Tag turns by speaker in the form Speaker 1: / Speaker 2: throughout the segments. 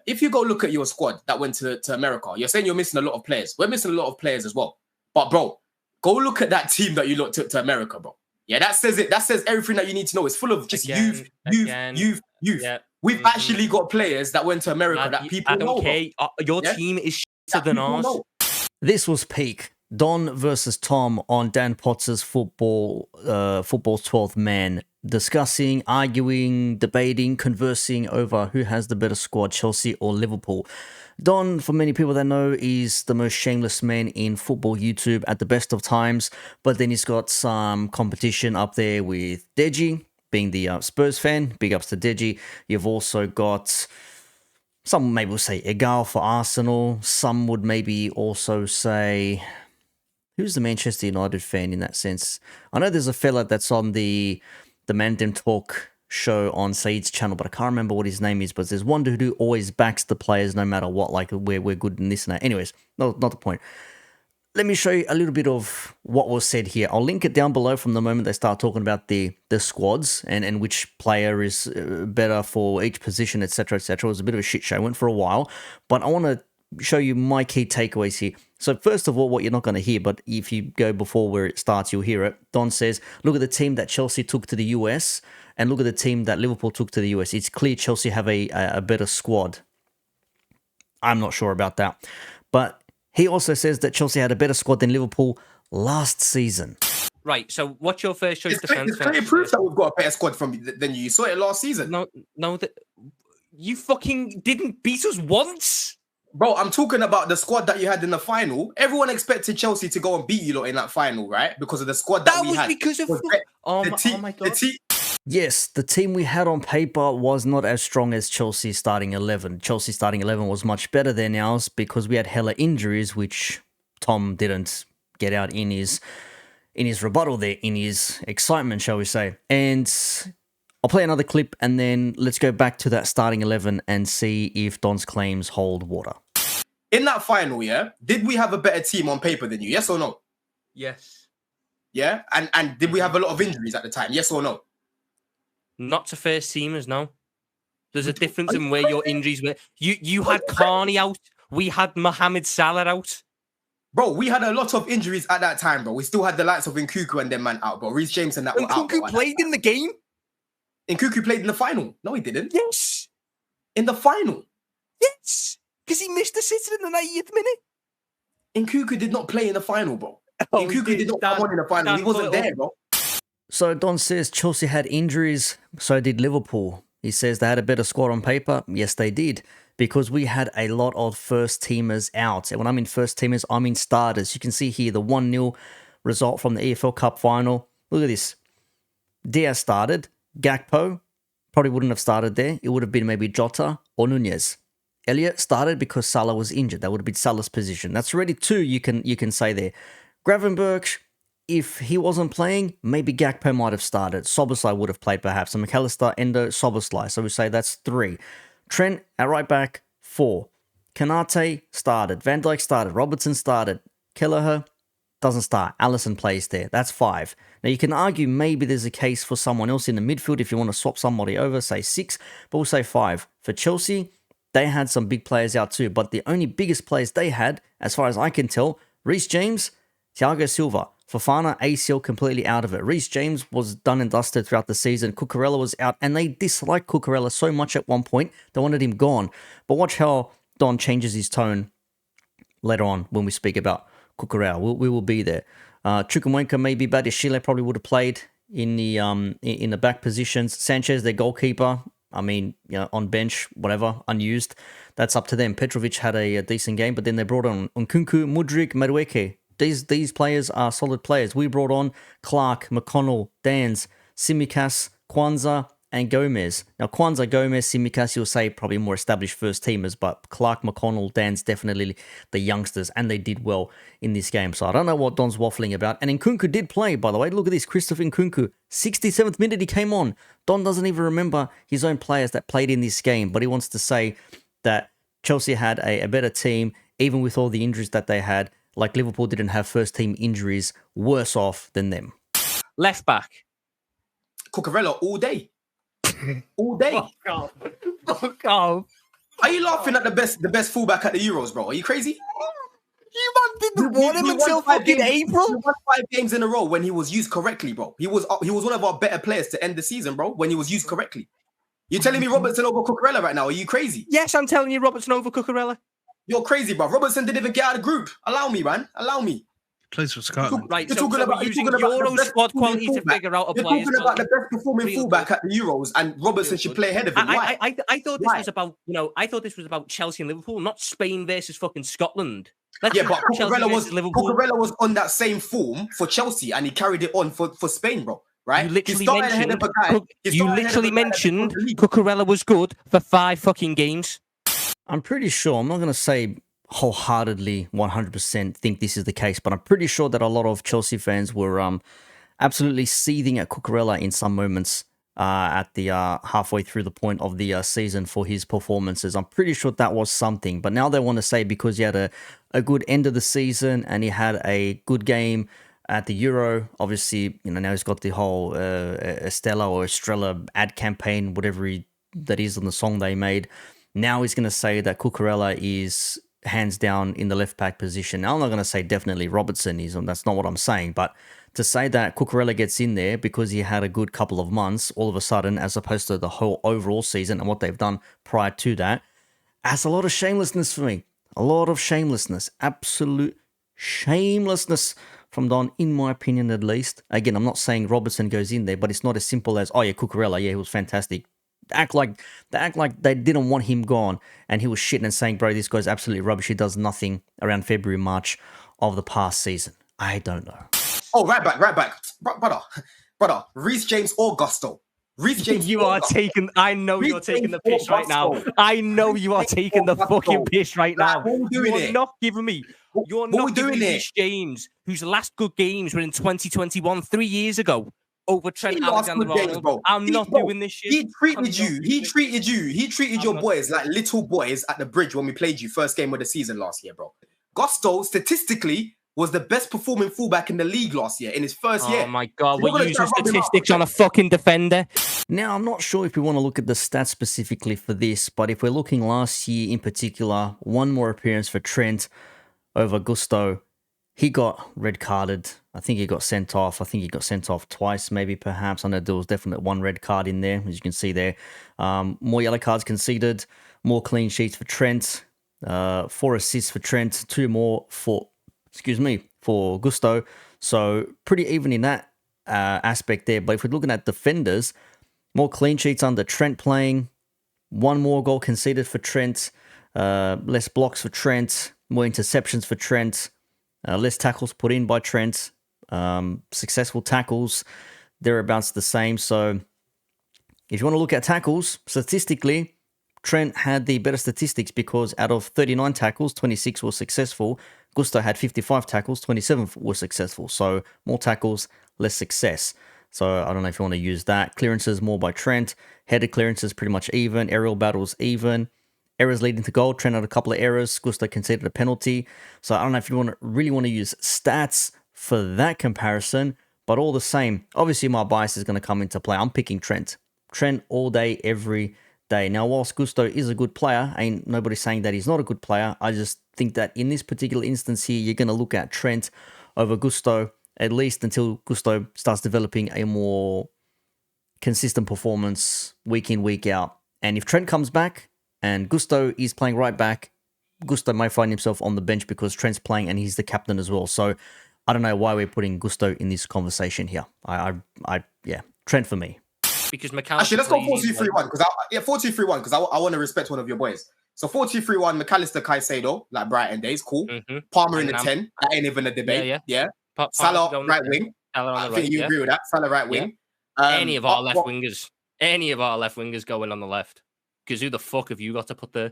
Speaker 1: if you go look at your squad that went to America, you're saying you're missing a lot of players. We're missing a lot of players as well. But bro, go look at that team that you looked to America, bro. Yeah, that says it. That says everything that you need to know. It's full of just youth. Yeah. We've actually got players that went to America that people know.
Speaker 2: I don't care. Your team is shitter than ours.
Speaker 3: This was peak. Don versus Tom on Dan Potter's football's 12th man, discussing, arguing, debating, conversing over who has the better squad, Chelsea or Liverpool. Don, for many people that know, is the most shameless man in football YouTube at the best of times, but then he's got some competition up there with Deji, being the Spurs fan. Big ups to Deji. You've also got... some maybe will say Egal for Arsenal. Some would maybe also say... who's the Manchester United fan in that sense? I know there's a fella that's on the Man Dem Talk show on Said's channel, but I can't remember what his name is. But there's one dude who always backs the players no matter what, like we're good in this and that. Anyways, not the point. Let me show you a little bit of what was said here. I'll link it down below from the moment they start talking about the squads and which player is better for each position, etc., etc. It was a bit of a shit show. It went for a while, but I want to show you my key takeaways here. So first of all, what you're not going to hear, but if you go before where it starts, you'll hear it. Don says, look at the team that Chelsea took to the US and look at the team that Liverpool took to the US. It's clear Chelsea have a better squad. I'm not sure about that. But he also says that Chelsea had a better squad than Liverpool last season.
Speaker 2: Right, so what's your first choice defence?
Speaker 1: There's clear proof that we've got a better squad than you. You saw it last season.
Speaker 2: No, you fucking didn't beat us once.
Speaker 1: Bro, I'm talking about the squad that you had in the final. Everyone expected Chelsea to go and beat you lot in that final, right? Because of the squad that we had.
Speaker 2: That was because of... oh my God.
Speaker 3: Yes, the team we had on paper was not as strong as Chelsea's starting 11. Chelsea's starting 11 was much better than ours because we had hella injuries, which Tom didn't get out in his rebuttal there, in his excitement, shall we say. And I'll play another clip and then let's go back to that starting 11 and see if Don's claims hold water.
Speaker 1: In that final, yeah, did we have a better team on paper than you? Yes or no?
Speaker 2: Yes.
Speaker 1: Yeah? And did we have a lot of injuries at the time? Yes or no?
Speaker 2: Not to first teamers, no. There's a difference in where your injuries were. You had Carney out. We had Mohamed Salah out.
Speaker 1: Bro, we had a lot of injuries at that time, bro. We still had the likes of Nkunku and them man out, bro. Reece James and that were out.
Speaker 2: Nkunku played in the game?
Speaker 1: Nkunku played in the final. No, he didn't.
Speaker 2: Yes.
Speaker 1: In the final?
Speaker 2: Yes. Because he missed the sitter in the 90th minute.
Speaker 1: Nkunku did not play in the final, bro. Nkunku did not come on in the final. He wasn't there, bro.
Speaker 3: So Don says Chelsea had injuries, so did Liverpool. He says they had a better squad on paper. Yes, they did, because we had a lot of first-teamers out. And when I mean first-teamers, I mean starters. You can see here the 1-0 result from the EFL Cup final. Look at this. Diaz started. Gakpo probably wouldn't have started there. It would have been maybe Jota or Nunez. Elliott started because Salah was injured. That would have been Salah's position. That's already two you can say there. Gravenberch, if he wasn't playing, maybe Gakpo might have started. Szoboszlai would have played perhaps. So McAllister, Endo, Szoboszlai. So we say that's 3. Trent at right back, 4. Kanate started. Van Dijk started. Robertson started. Kelleher doesn't start. Alisson plays there. That's 5. Now you can argue maybe there's a case for someone else in the midfield if you want to swap somebody over, say 6, but we'll say 5. For Chelsea, they had some big players out too, but the only biggest players they had, as far as I can tell, Reece James, Thiago Silva. Fofana, ACL completely out of it. Reece James was done and dusted throughout the season. Cucurella was out, and they disliked Cucurella so much at one point, they wanted him gone. But watch how Don changes his tone later on when we speak about Cucurella. We will be there. Chukwuemeka maybe, but Ishile probably would have played in the back positions. Sanchez, their goalkeeper, I mean, you know, on bench, whatever, unused. That's up to them. Petrovic had a decent game, but then they brought on Nkunku, Mudryk, Madueke. These players are solid players. We brought on Clark, McConnell, Dans, Tsimikas, Kwanzaa, and Gomez. Now, Kwanzaa, Gomez, Tsimikas, you'll say probably more established first teamers, but Clark, McConnell, Dans, definitely the youngsters, and they did well in this game. So I don't know what Don's waffling about. And Nkunku did play, by the way. Look at this, Christopher Nkunku. 67th minute he came on. Don doesn't even remember his own players that played in this game, but he wants to say that Chelsea had a better team, even with all the injuries that they had. Like Liverpool didn't have first-team injuries, worse off than them.
Speaker 2: Left back.
Speaker 1: Cucurella all day. All day.
Speaker 2: Fuck off. Fuck off.
Speaker 1: Are you laughing at the best fullback at the Euros, bro? Are you crazy?
Speaker 2: You man didn't want him
Speaker 1: He
Speaker 2: until
Speaker 1: won 5
Speaker 2: fucking
Speaker 1: games.
Speaker 2: April.
Speaker 1: He won 5 games in a row when he was used correctly, bro. He was one of our better players to end the season, bro. When he was used correctly. You're telling me Robertson over Cucurella right now? Are you crazy?
Speaker 2: Yes, I'm telling you, Robertson over Cucurella.
Speaker 1: You're crazy, bro. Robertson didn't even get out of the group. Allow me, man. Allow me.
Speaker 4: Plays for Scotland.
Speaker 2: Right,
Speaker 1: You're
Speaker 2: so
Speaker 1: talking
Speaker 2: we're
Speaker 1: about
Speaker 2: using
Speaker 1: the
Speaker 2: Euro
Speaker 1: best
Speaker 2: squad
Speaker 1: performing
Speaker 2: quality to
Speaker 1: fullback.
Speaker 2: figure out a
Speaker 1: You're
Speaker 2: player's
Speaker 1: talking about the
Speaker 2: quality.
Speaker 1: best performing
Speaker 2: Real
Speaker 1: fullback
Speaker 2: good.
Speaker 1: at the Euros, and Robertson should play ahead of him. Why?
Speaker 2: I thought this
Speaker 1: Why?
Speaker 2: was about, I thought this was about Chelsea and Liverpool, not Spain versus fucking Scotland.
Speaker 1: Yeah, but
Speaker 2: Chelsea
Speaker 1: Cucurella was on that same form for Chelsea, and he carried it on for Spain, bro. Right?
Speaker 2: You literally mentioned
Speaker 1: Cucurella
Speaker 2: Cucurella was good for 5 fucking games.
Speaker 3: I'm pretty sure, I'm not going to say wholeheartedly 100% think this is the case, but I'm pretty sure that a lot of Chelsea fans were absolutely seething at Cucurella in some moments at the halfway through the point of the season for his performances. I'm pretty sure that was something, but now they want to say because he had a good end of the season and he had a good game at the Euro, obviously, now he's got the whole Estella or Estrella ad campaign, whatever that is on the song they made. Now he's going to say that Cucurella is hands down in the left back position. Now I'm not going to say definitely Robertson is, that's not what I'm saying, but to say that Cucurella gets in there because he had a good couple of months all of a sudden, as opposed to the whole overall season and what they've done prior to that, that's a lot of shamelessness for me. A lot of shamelessness. Absolute shamelessness from Don, in my opinion at least. Again, I'm not saying Robertson goes in there, but it's not as simple as, oh yeah, Cucurella, yeah, he was fantastic. They act like they didn't want him gone and he was shitting and saying, bro, this guy's absolutely rubbish. He does nothing around February, March of the past season. I don't know.
Speaker 1: Oh, right back. Brother. Reece James or Gusto. Reece James.
Speaker 2: You're taking the piss right now. I know you are taking the fucking piss right now. You're not giving me Reece James, whose last good games were in 2021, 3 years ago, over Trent Alexander-Arnold. I'm not doing this shit.
Speaker 1: He treated your boys like little boys at the bridge when we played you first game of the season last year, bro. Gusto, statistically, was the best performing fullback in the league last year, in his first year.
Speaker 2: Oh my God, we're using statistics on a fucking defender.
Speaker 3: Now, I'm not sure if we want to look at the stats specifically for this, but if we're looking last year in particular, one more appearance for Trent over Gusto. He got red carded. I think he got sent off. I think he got sent off twice, maybe, perhaps. I know there was definitely one red card in there, as you can see there. More yellow cards conceded, more clean sheets for Trent, 4 assists for Trent, 2 more for Gusto. So pretty even in that aspect there. But if we're looking at defenders, more clean sheets under Trent playing, 1 more goal conceded for Trent, less blocks for Trent, more interceptions for Trent, less tackles put in by Trent, successful tackles, thereabouts the same. So if you want to look at tackles, statistically, Trent had the better statistics because out of 39 tackles, 26 were successful. Gusto had 55 tackles, 27 were successful. So more tackles, less success. So I don't know if you want to use that. Clearances more by Trent. Headed clearances pretty much even. Aerial battles even. Errors leading to goal. Trent had a couple of errors. Gusto conceded a penalty. So I don't know if you really want to use stats for that comparison. But all the same, obviously my bias is going to come into play. I'm picking Trent. Trent all day, every day. Now, whilst Gusto is a good player, ain't nobody saying that he's not a good player. I just think that in this particular instance here, you're going to look at Trent over Gusto, at least until Gusto starts developing a more consistent performance week in, week out. And if Trent comes back and Gusto is playing right back, Gusto might find himself on the bench because Trent's playing and he's the captain as well. So I don't know why we're putting Gusto in this conversation here. Yeah, Trent for me.
Speaker 2: Because McAllister.
Speaker 1: Actually, let's go 4-2-3-1 because 4-2-3-1 because I want to respect one of your boys. So 4-2-3-1, McAllister, Caicedo, like Brighton days, cool. Mm-hmm. Palmer in the 10, that ain't even a debate. Yeah. Salah right wing. I think you agree with that. Salah right wing.
Speaker 2: Any of our left wingers going on the left. Because who the fuck have you got to put there?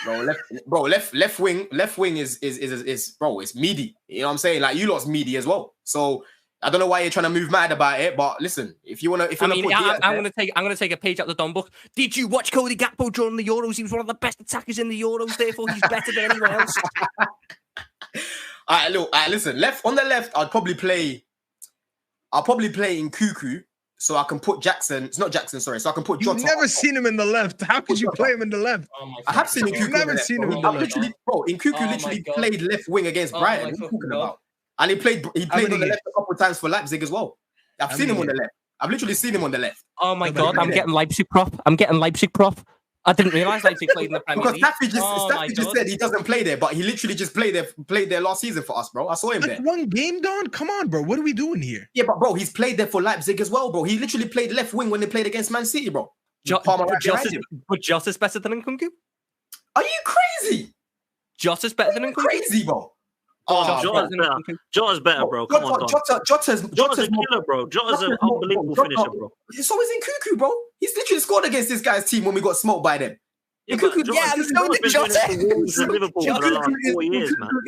Speaker 1: Left wing is bro, it's meaty. You know what I'm saying? Like you lot's meaty as well. So I don't know why you're trying to move mad about it, but listen, I'm
Speaker 2: gonna take a page out of the Don book. Did you watch Cody Gakpo during the Euros? He was one of the best attackers in the Euros, therefore he's better than anyone else.
Speaker 1: Listen, on the left, I'll probably play in Cuckoo so I can put Jackson. It's not Jackson, sorry. So I can put Jota.
Speaker 4: You've never seen him in the left. How could you play him in the left?
Speaker 2: Oh my
Speaker 1: I have seen Nkunku.
Speaker 4: You've never seen him in the left.
Speaker 1: Nkunku literally played left wing against Brighton. What are you talking about? And he played on the left a couple of times for Leipzig as well. I've seen him on the left. I've literally seen him on the left.
Speaker 2: Oh my God, I'm getting Leipzig prop. I didn't realize Leipzig played in the Premier League.
Speaker 1: Because Staffy just said he doesn't play there, but he literally just played there last season for us, bro. I saw him there.
Speaker 4: One game, Don? Come on, bro. What are we doing here?
Speaker 1: Yeah, but bro, he's played there for Leipzig as well, bro. He literally played left wing when they played against Man City, bro.
Speaker 2: But Jota's better than Nkunku?
Speaker 1: Are you crazy?
Speaker 2: Jota's better than Nkunku?
Speaker 1: Crazy, bro.
Speaker 5: Jota's better, bro. Come on, Don.
Speaker 1: Jota's
Speaker 5: a killer, bro. Jota's an unbelievable finisher, bro.
Speaker 1: So is Nkunku, bro. He's literally scored against this guy's team when we got smoked by them.
Speaker 5: Nkunku,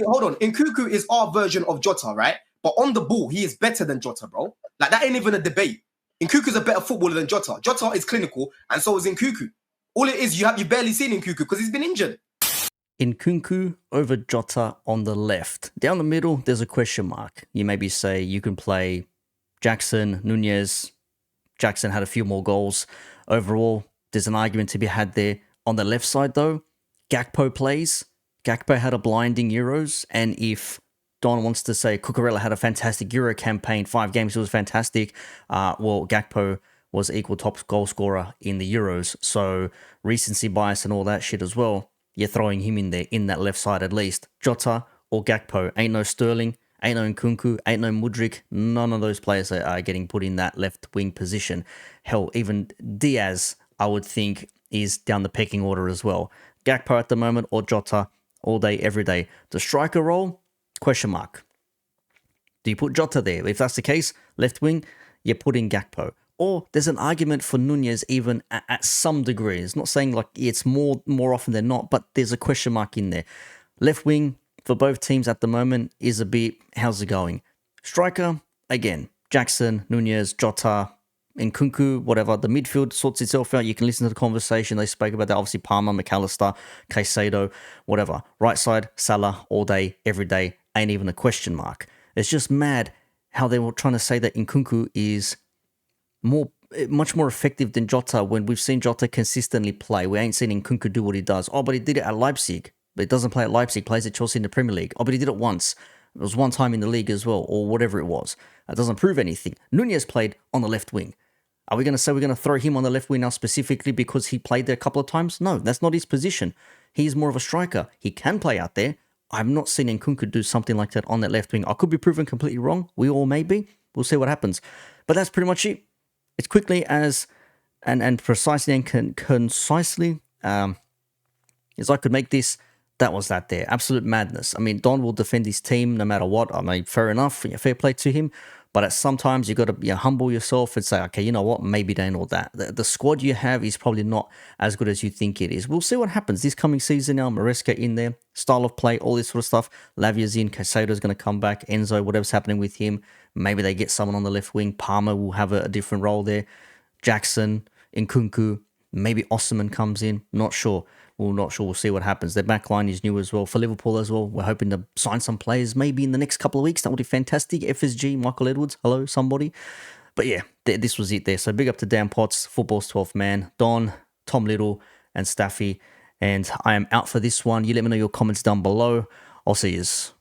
Speaker 1: Hold on. Nkunku is our version of Jota, right? But on the ball, he is better than Jota, bro. Like, that ain't even a debate. Nkunku's a better footballer than Jota. Jota is clinical, and so is Nkunku. All it is, you barely seen Nkunku because he's been injured.
Speaker 3: Nkunku over Jota on the left. Down the middle, there's a question mark. You maybe say you can play Jackson, Nunez. Jackson had a few more goals. Overall, there's an argument to be had there. On the left side, though, Gakpo plays. Gakpo had a blinding Euros, and if Don wants to say Cucurella had a fantastic Euro campaign, 5 games, it was fantastic, well, Gakpo was equal top goal scorer in the Euros, so recency bias and all that shit as well. You're throwing him in there, in that left side at least. Jota or Gakpo. Ain't no Sterling, ain't no Nkunku, ain't no Mudryk. None of those players are getting put in that left wing position. Hell, even Diaz, I would think, is down the pecking order as well. Gakpo at the moment or Jota all day, every day. The striker role, question mark. Do you put Jota there? If that's the case, left wing, you put in Gakpo. Or there's an argument for Nunez even at some degree. It's not saying like it's more often than not, but there's a question mark in there. Left wing for both teams at the moment is a bit, how's it going? Striker, again, Jackson, Nunez, Jota, Nkunku, whatever. The midfield sorts itself out. You can listen to the conversation. They spoke about that. Obviously, Palmer, McAllister, Caicedo, whatever. Right side, Salah, all day, every day. Ain't even a question mark. It's just mad how they were trying to say that Nkunku is much more effective than Jota when we've seen Jota consistently play. We ain't seen Nkunku do what he does. Oh, but he did it at Leipzig. But he doesn't play at Leipzig. Plays at Chelsea in the Premier League. Oh, but he did it once. It was one time in the league as well, or whatever it was. That doesn't prove anything. Nunez played on the left wing. Are we going to say we're going to throw him on the left wing now specifically because he played there a couple of times? No, that's not his position. He's more of a striker. He can play out there. I've not seen Nkunku do something like that on that left wing. I could be proven completely wrong. We all may be. We'll see what happens. But that's pretty much it. As quickly as and precisely and concisely as I could make this, that was that there. Absolute madness. I mean, Don will defend his team no matter what. I mean, fair enough. Fair play to him. But at sometimes you got to humble yourself and say, okay, you know what? Maybe they ain't all that. The squad you have is probably not as good as you think it is. We'll see what happens this coming season now. Maresca in there, style of play, all this sort of stuff. Lavia's in, Caicedo's going to come back. Enzo, whatever's happening with him. Maybe they get someone on the left wing. Palmer will have a different role there. Jackson, Nkunku, maybe Osimhen comes in. Not sure. We're not sure. We'll see what happens. Their backline is new as well. For Liverpool as well, we're hoping to sign some players maybe in the next couple of weeks. That would be fantastic. FSG, Michael Edwards, hello, somebody. But yeah, this was it there. So big up to Dan Potts, Football's 12th man, Don, Tom Little, and Staffy. And I am out for this one. You let me know your comments down below. I'll see yous.